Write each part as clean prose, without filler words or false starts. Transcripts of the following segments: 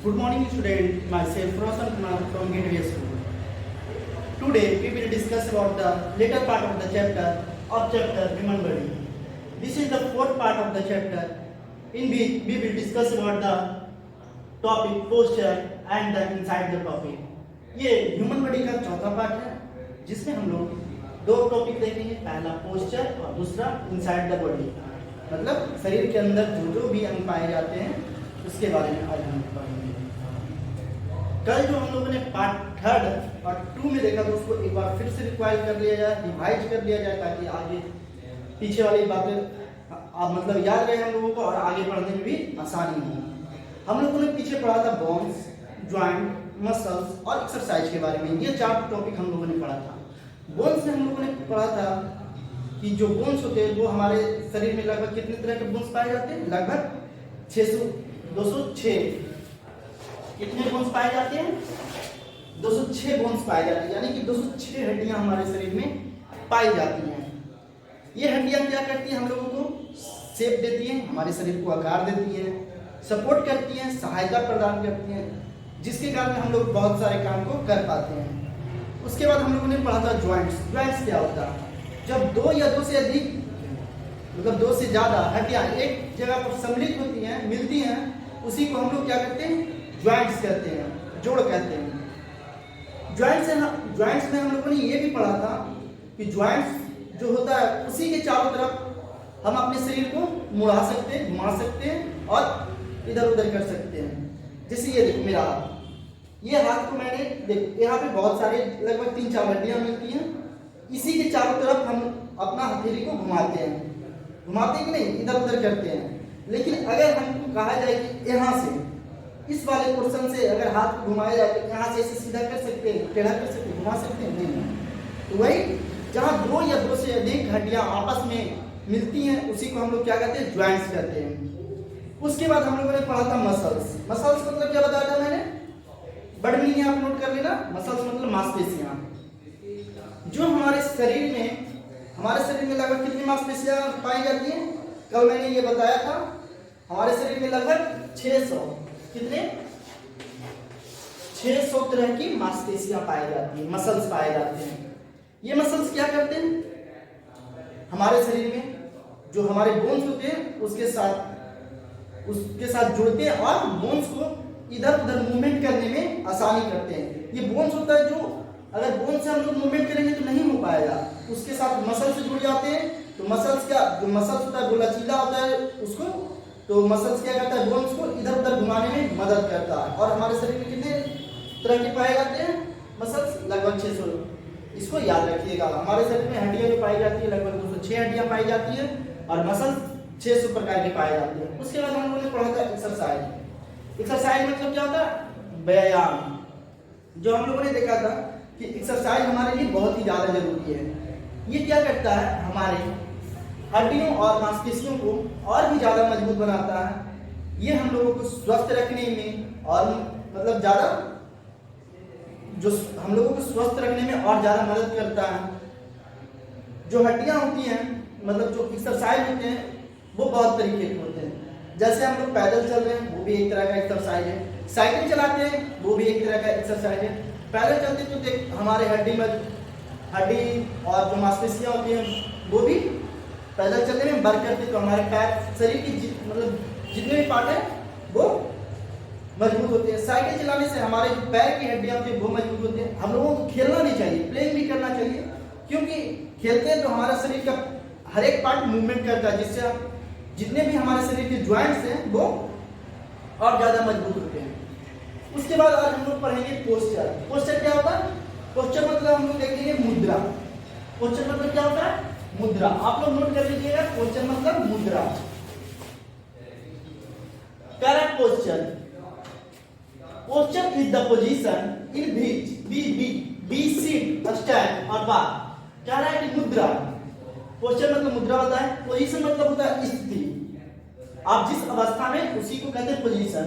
Good morning, student. Myself Roshan Kumar from Gateway School. Today we will discuss about the later part of the chapter human body. This is the fourth part of the chapter in which we will discuss about the topic posture and the inside the topic. ये human body का चौथा part है जिसमें हम लोग दो topic देखेंगे, पहला पोस्चर और दूसरा इनसाइड द बॉडी, मतलब शरीर के अंदर जो भी अंग पाए जाते हैं उसके बारे में आज हम पढ़ेंगे। कल जो हम लोगों ने पार्ट थर्ड और 2 में देखा तो उसको एक बार फिर से रिक्वायर कर लिया जाए, रिवाइज कर लिया जाए ताकि आगे पीछे वाली बातें मतलब याद रहे हम लोगों को और आगे पढ़ने में भी आसानी हो। हम लोगों ने पीछे पढ़ा था बोन्स, ज्वाइंट, मसल्स और एक्सरसाइज के बारे में। ये 4 टॉपिक हम लोगों ने पढ़ा था। बोन्स में हम लोगों ने पढ़ा था कि जो बोन्स होते हैं वो हमारे शरीर में लगभग कितने तरह के बोन्स पाए जाते हैं, लगभग 206 कितने बोन्स पाए जाते हैं, 206 बोन्स पाए जाते हैं, यानी कि 206 हड्डियां हमारे शरीर में पाई जाती हैं। ये हड्डियां क्या करती हैं, हम लोगों को शेप देती हैं, हमारे शरीर को आकार देती हैं, सपोर्ट करती हैं, सहायता प्रदान करती हैं, जिसके कारण हम लोग बहुत सारे काम को कर पाते हैं। उसके बाद हम लोगों ने पढ़ा था ज्वाइंट्स। ज्वाइंट्स क्या होता है, जब 2 या 2 से अधिक मतलब 2 से ज्यादा हड्डियां एक जगह पर सम्मिलित होती हैं, मिलती हैं, उसी को हम लोग क्या करते हैं, ज्वाइंट्स कहते हैं, जोड़ कहते हैं। ज्वाइंट्स में हम लोगों ने ये भी पढ़ा था कि ज्वाइंट्स जो होता है उसी के चारों तरफ हम अपने शरीर को मुड़ा सकते हैं, घुमा सकते हैं और इधर उधर कर सकते हैं। जैसे ये देखो मेरा हाथ, ये हाथ को मैंने देख यहाँ पे बहुत सारे लगभग 3-4 हड्डियां मिलती हैं, इसी के चारों तरफ हम अपना हथेली को घुमाते हैं, घुमाते कि नहीं, इधर उधर करते हैं। लेकिन अगर हमको कहा जाए कि यहाँ से इस वाले पोर्शन से अगर हाथ को घुमाया जाए तो यहाँ से इसे सीधा कर सकते हैं, टेढ़ा कर सकते हैं, घुमा सकते हैं, नहीं। तो वही जहाँ 2 या 2 से अधिक हड्डियां आपस में मिलती हैं उसी को हम लोग क्या कहते हैं, ज्वाइंट्स कहते हैं। उसके बाद हम लोगों ने पढ़ा था मसल्स। मसल्स मतलब क्या बताया था मैंने, बड़ मीनिंग यहाँ पे नोट कर लेना। मसल्स मतलब मांसपेशियां, जो हमारे शरीर में लगभग कितनी मांसपेशियां पाई जाती हैं, कल मैंने ये बताया था, हमारे शरीर में लगभग 600 कितने 600 तरह की मांसपेशियां पाई जाती हैं, मसल्स पाए जाते हैं। ये मसल्स क्या करते हैं, हमारे शरीर में जो हमारे बोन्स होते हैं उसके साथ जुड़ते हैं और बोन्स को इधर उधर मूवमेंट करने में आसानी करते हैं। ये बोन्स होता है जो अगर बोन से हम लोग मूवमेंट करेंगे तो नहीं हो पाएगा, उसके साथ मसल से जुड़ जाते हैं। तो मसल्स क्या, जो मसल्स होता है वो लचीला होता है उसको, तो मसल्स क्या करता है, बोन्स को इधर उधर घुमाने में मदद करता है। और हमारे शरीर में कितने तरह के पाए जाते हैं मसल्स, लगभग 600। इसको याद रखिएगा, हमारे शरीर में हड्डियां जो पाई जाती है लगभग 206 हड्डियां पाई जाती है और मसल्स 600 प्रकार के पाए जाते हैं। उसके बाद हम लोगों ने पढ़ा था एक्सरसाइज। एक्सरसाइज मतलब क्या होता है, व्यायाम। जो हम लोगों ने देखा था कि एक्सरसाइज हमारे लिए बहुत ही ज्यादा जरूरी है। ये क्या करता है, हमारे हड्डियों और मांसपेशियों को और भी ज्यादा मजबूत बनाता है। ये हम लोगों को स्वस्थ रखने में और मतलब ज्यादा जो हम लोगों को स्वस्थ रखने में और ज्यादा मदद करता है। जो हड्डियां होती हैं मतलब जो एक्सरसाइज होते हैं वो बहुत तरीके के होते हैं। जैसे हम लोग पैदल चल रहे हैं वो भी एक तरह का एक्सरसाइज है, साइकिल चलाते हैं वो भी एक तरह का एक्सरसाइज है। पैदल चलते तो देख हमारे हड्डी और जो मांसपेशियां होती हैं वो भी पैदल चलने में वर्क करती है, तो हमारे पैर शरीर की मतलब जितने भी पार्ट हैं वो मजबूत होते हैं। साइकिल चलाने से हमारे जो पैर की हड्डियां होती है वो मजबूत होती है। हम लोगों को खेलना नहीं चाहिए, प्लेइंग भी करना चाहिए, क्योंकि खेलते हैं तो हमारा शरीर का हर एक पार्ट मूवमेंट करता है, जिससे जितने भी हमारे शरीर के ज्वाइंट्स हैं वो और ज्यादा मजबूत होते हैं। उसके बाद आज हम लोग पढ़ेंगे पोस्चर। पोस्चर क्या होता है, पोस्चर मतलब हम लोग देखेंगे मुद्रा। पोस्चर मतलब क्या होता है, मुद्रा। आप लोग नोट कर लीजिएगा, पोस्चर मतलब मुद्रा। Correct posture, posture is the position in which we sit, stand और walk। क्या रहा है कि मुद्रा, पोस्चर मतलब मुद्रा होता है, पोजीशन मतलब होता है स्थिति, आप जिस अवस्था में उसी को कहते हैं पोजीशन।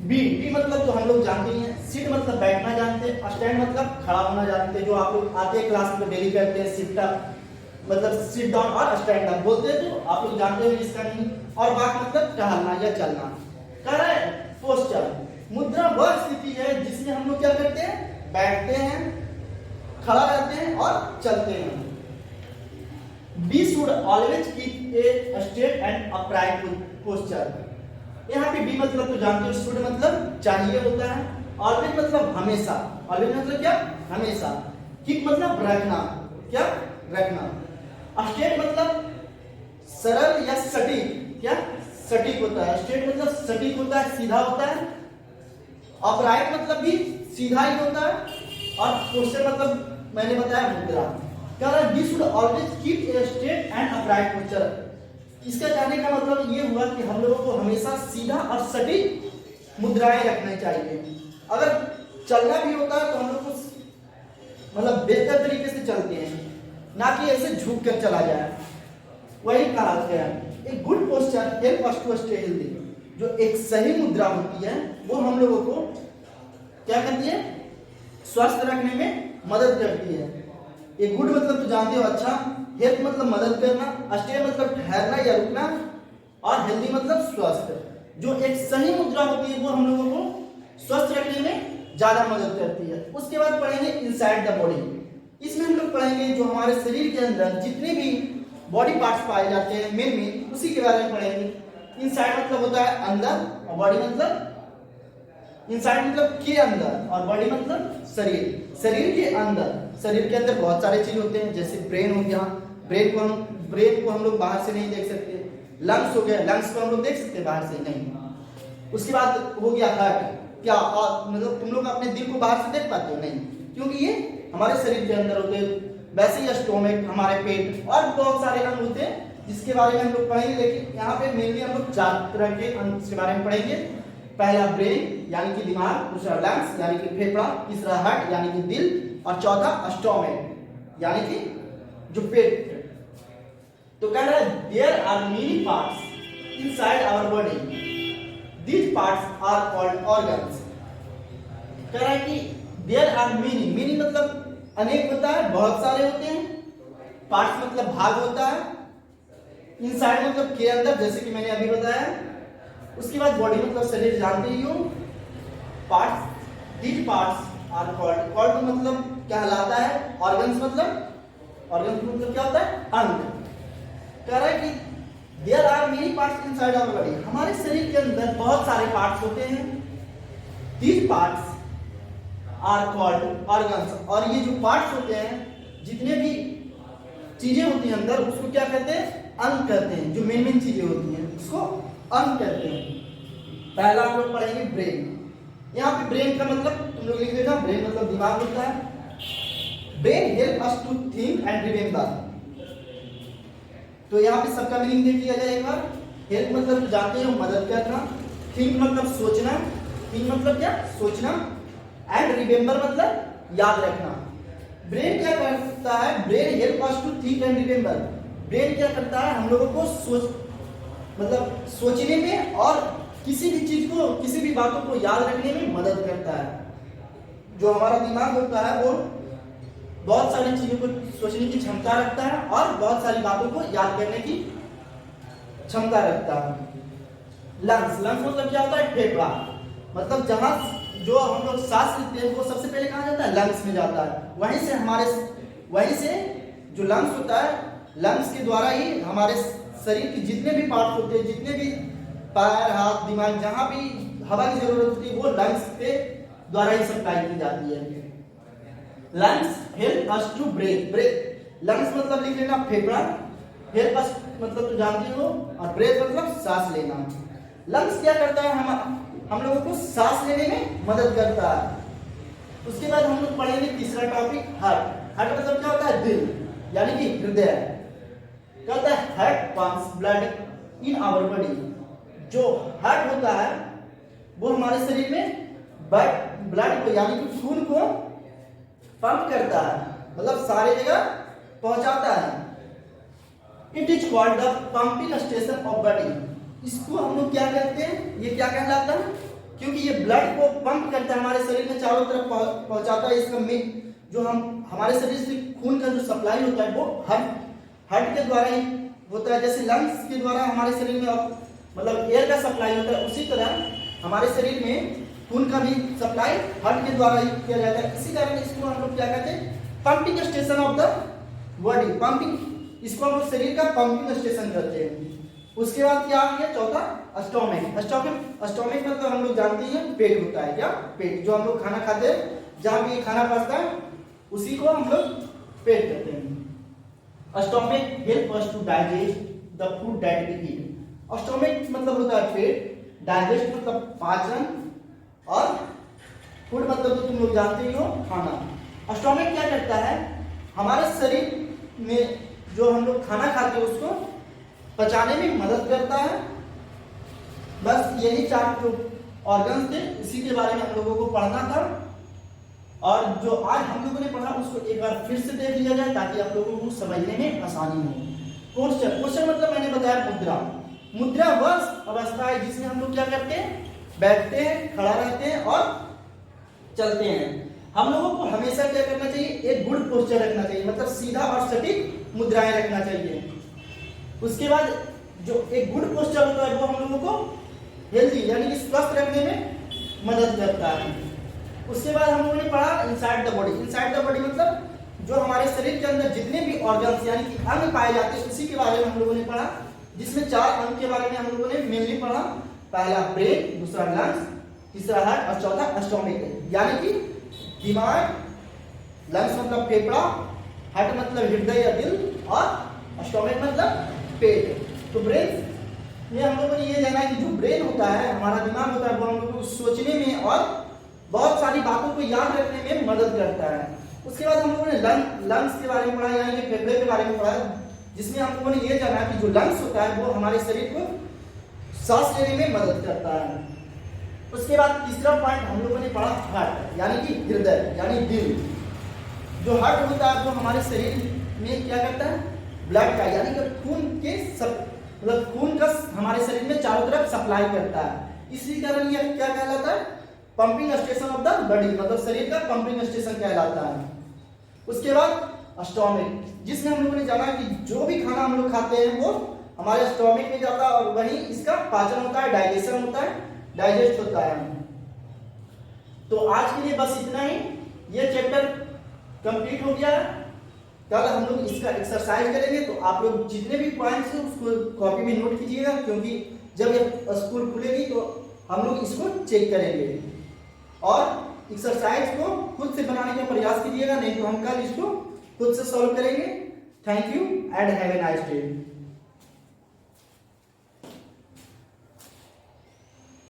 बी मतलब जो हम लोग जानते हैं, सिट मतलब बैठना जानते हैं, स्टैंड मतलब खड़ा होना जानते हैं, जो आप लोग आते हैं क्लास में डेली करते हैं, सिट अप मतलब सिट डाउन और स्टैंड अप बोलते हैं, तो आप लोग जानते हैं इसका नहीं। और वॉक मतलब टहलना या चलना। कह रहे हैं पोस्चर, मुद्रा वह स्थिति है जिसमें हम लोग क्या करते हैं, बैठते हैं, खड़ा रहते हैं और चलते हैं। We should always keep a straight and upright posture. यहाँ पे बी मतलब तो जानते हो, शुड मतलब चाहिए होता है, ऑलवेज मतलब हमेशा, ऑलवेज मतलब क्या, हमेशा, कीप मतलब रखना, क्या, रखना, स्ट्रेट मतलब सरल या सटीक, क्या, सटीक होता है, स्ट्रेट मतलब सटीक होता है, सीधा होता है, अपराइट मतलब भी सीधा ही होता है, और पोस्चर मतलब मैंने बताया मुद्रा। कह रहा है we should always keep a straight and upright posture. इसका कहने का मतलब ये हुआ कि हम लोगों को हमेशा सीधा और सटीक मुद्राएं रखनी चाहिए। अगर चलना भी होता है तो हम लोग को मतलब बेहतर तरीके से चलते हैं, ना कि ऐसे झुक कर चला जाए। वही कहा गया है, a good posture help us to stay healthy. जो एक सही मुद्रा होती है वो हम लोगों को क्या करती है, स्वस्थ रखने में मदद करती है। ए गुड मतलब तो जानते हो अच्छा, हेल्प मतलब मदद करना, स्टे मतलब ठहरना या रुकना, और हेल्दी मतलब स्वस्थ। जो एक सही मुद्रा होती है वो हम लोगों को स्वस्थ रखने में ज्यादा मदद करती है। उसके बाद पढ़ेंगे इनसाइड द बॉडी। इसमें हम लोग पढ़ेंगे जो हमारे शरीर के अंदर जितने भी बॉडी पार्ट्स पाए जाते हैं मेन उसी के बारे में पढ़ेंगे। इनसाइड मतलब होता है अंदर, और बॉडी मतलब, इनसाइड मतलब के अंदर, और बॉडी मतलब शरीर। शरीर के अंदर बहुत सारे चीज होते हैं, जैसे ब्रेन हो गया, ब्रेन को हम लोग बाहर से नहीं देख सकते। लंग्स हो गया, लंग्स को हम लोग देख सकते हैं बाहर से नहीं। उसके बाद हो गया हार्ट, क्या मतलब तुम लोग अपने दिल को बाहर से देख पाते हो, नहीं, क्योंकि ये हमारे शरीर के अंदर होते हैं। वैसे ही स्टोमक, हमारे पेट, और बहुत सारे अंग होते हैं जिसके बारे में हम लोग पढ़ेंगे। लेकिन यहाँ पे मेनली हम लोग 4 तरह के अंग के बारे में पढ़ेंगे। पहला ब्रेन यानी कि दिमाग, दूसरा लंग्स यानी कि फेफड़ा, तीसरा हार्ट यानी कि दिल, और चौथा स्टोमक यानी कि जो पेट। तो कह रहा है there are many parts inside our body, these parts are called organs. कह रहा है कि देयर आर मेनी मतलब अनेक होता है, बहुत सारे होते हैं। पार्ट्स मतलब भाग होता है। इनसाइड मतलब के अंदर, जैसे कि मैंने अभी बताया। उसके बाद बॉडी मतलब शरीर, जानते ही हो। Parts, these parts are called मतलब कहलाता है। ऑर्गन्स मतलब क्या होता है, अंग। कह रहा है कि there are many parts inside our body, हमारे शरीर के अंदर बहुत सारे पार्ट्स होते हैं। These parts are called organs, और ये जो पार्ट्स होते हैं, जितने भी चीजें होती हैं अंदर, उसको क्या कहते हैं, अंग कहते हैं। जो मेन चीजें होती हैं उसको अंग कहते हैं। पहला हम लोग पढ़ेंगे ब्रेन। यहाँ पे ब्रेन का मतलब तुम लोग लिख देना, ब्रेन मतलब दिमाग होता है। Brain help us to think and remember. तो यहाँ पे सबका मीनिंग देख लिया जाए एक बार। हेल्प मतलब जानते हो, मदद करना। थिंक मतलब सोचना, थिंक मतलब क्या, सोचना, एंड रिमेम्बर मतलब याद रखना। ब्रेन क्या करता है, brain help us to think and remember. Brain क्या करता है, हम लोगों को सोचने में और किसी भी चीज को, किसी भी बातों को याद रखने में मदद करता है। जो हमारा दिमाग होता है वो बहुत सारी चीजों को सोचने की क्षमता रखता है और बहुत सारी बातों को याद करने की क्षमता रखता है। लंग्स मतलब क्या होता है, फेफड़ा। मतलब जहां जो हम लोग सांस लेते हैं वो सबसे पहले कहाँ जाता है, लंग्स में जाता है। वहीं से जो लंग्स होता है, लंग्स के द्वारा ही हमारे शरीर के जितने भी पार्ट होते हैं, जितने भी पैर, हाथ, दिमाग, जहां भी हवा की जरूरत होती है वो लंग्स के द्वारा ही सप्लाई की जाती है। Lungs help us to breathe. Lungs मतलब लिख लेना फेफड़ा, हेल्प अस मतलब तो जानते हो, और ब्रेथ मतलब सांस लेना। लंग्स क्या करता है, हम लोगों को सांस लेने में मदद करता है। उसके बाद हम लोग पढ़ेंगे तीसरा टॉपिक, हार्ट। हार्ट मतलब क्या होता है, दिल यानी कि हृदय। क्या होता है, heart pumps blood in our body. जो हार्ट होता है वो हमारे शरीर में ब्लड को यानी कि खून को पंप करता है, मतलब सारे जगह पहुंचाता है। It is called the pumping station of body. इसको हम लोग क्या कहते हैं, ये क्या कहलाता है, क्योंकि ये ब्लड को पंप करता है, हमारे शरीर में चारों तरफ पहुंचाता है। इसका जो हमारे शरीर से खून का जो सप्लाई होता है वो हार्ट के द्वारा ही होता है। जैसे लंग्स के द्वारा हमारे शरीर में मतलब एयर का सप्लाई होता है, उसी तरह हमारे शरीर में खून का भी सप्लाई हार्ट के द्वारा ही किया जाता है। इसी कारण इसको हम लोग क्या कहते हैं, pumping station of the body. Pumping, इसको हम लोग शरीर का पंपिंग स्टेशन कहते हैं। उसके बाद क्या आ गया चौथा, स्टोमिक। स्टोमिक मतलब हम लोग जानते हैं पेट होता है, क्या पेट, जो हम लोग खाना खाते हैं, जहाँ भी खाना पचता है उसी को हम लोग पेट कहते हैं। Stomach help us to digest the food that we eat. Stomach मतलब होता है पेट, डाइजेस्ट मतलब पाचन, और फूड मतलब तो तुम लोग जानते ही हो, खाना। स्टोमिक क्या करता है, हमारे शरीर में जो हम लोग खाना खाते हैं उसको पचाने में मदद करता है। बस यही 4 जो ऑर्गन्स थे इसी के बारे में हम लोगों को पढ़ना था, और जो आज हम लोगों ने पढ़ा उसको एक बार फिर से देख लिया जाए ताकि आप लोगों को समझने में आसानी हो। पोस्चर मतलब मैंने बताया मुद्रा। मुद्रा वह अवस्था है जिसमें हम लोग क्या करते हैं, बैठते हैं, खड़ा रहते हैं और चलते हैं। हम लोगों को हमेशा क्या करना चाहिए, एक गुड पोस्चर रखना चाहिए, मतलब सीधा और सटीक मुद्राएं रखना चाहिए। उसके बाद जो एक गुड पोस्चर होता है वो हम लोगों को हेल्दी यानी कि स्वस्थ रखने में मदद करता है। उसके बाद हम लोगों ने पढ़ा inside the body. Inside the body मतलब जो हमारे शरीर के अंदर जितने भी ऑर्गन्स यानी कि अंग पाए जाते हैं उसी के बारे में हम लोगों ने पढ़ा, जिसमें 4 अंग के बारे में हम लोगों ने मेनली पढ़ा। पहला ब्रेन, दूसरा लंग्स, तीसरा हार्ट और चौथा स्टोमिक। यानी कि दिमाग, लंग्स मतलब फेफड़ा, हार्ट मतलब हृदय या दिल, और स्टोमिक मतलब पेट। तो ब्रेन में हम लोगों ने ये जाना है कि जो ब्रेन होता है, हमारा दिमाग होता है, वो हम लोगों को सोचने में और बहुत सारी बातों को याद रखने में मदद करता है। उसके बाद हम लोगों ने लंग्स के बारे में पढ़ा, यानी कि फेफड़े के बारे में पढ़ा, जिसमें हम लोगों ने ये जाना कि जो लंग्स होता है वो हमारे शरीर को सांस लेने में मदद करता है। उसके बाद तीसरा पॉइंट हम लोगों ने पढ़ा हार्ट, यानी कि हृदय यानी दिल। जो हार्ट होता है वो हमारे शरीर में क्या करता है, ब्लड का यानी कि खून के मतलब खून का हमारे शरीर में चारों तरफ सप्लाई करता है। इसी कारण ये क्या कहलाता है, pumping station of the body, मतलब शरीर का पंपिंग स्टेशन कहलाता है। उसके बाद स्टोमिक, जिसमें हम लोगों ने जाना कि जो भी खाना हम लोग खाते हैं वो हमारे स्टोमिक में जाता है और वहीं इसका पाचन होता है, डाइजेशन होता है, डाइजेस्ट होता है। तो आज के लिए बस इतना ही, ये चैप्टर कंप्लीट हो गया है। कल हम लोग इसका एक्सरसाइज करेंगे, तो आप लोग जितने भी पॉइंट्स हैं उसको कॉपी में नोट कीजिएगा, क्योंकि जब ये स्कूल खुलेगी तो हम लोग इसको चेक करेंगे। और एक्सरसाइज को खुद से बनाने का प्रयास कीजिएगा, नहीं तो हम कल इसको खुद से सॉल्व करेंगे। Thank you and have a nice day.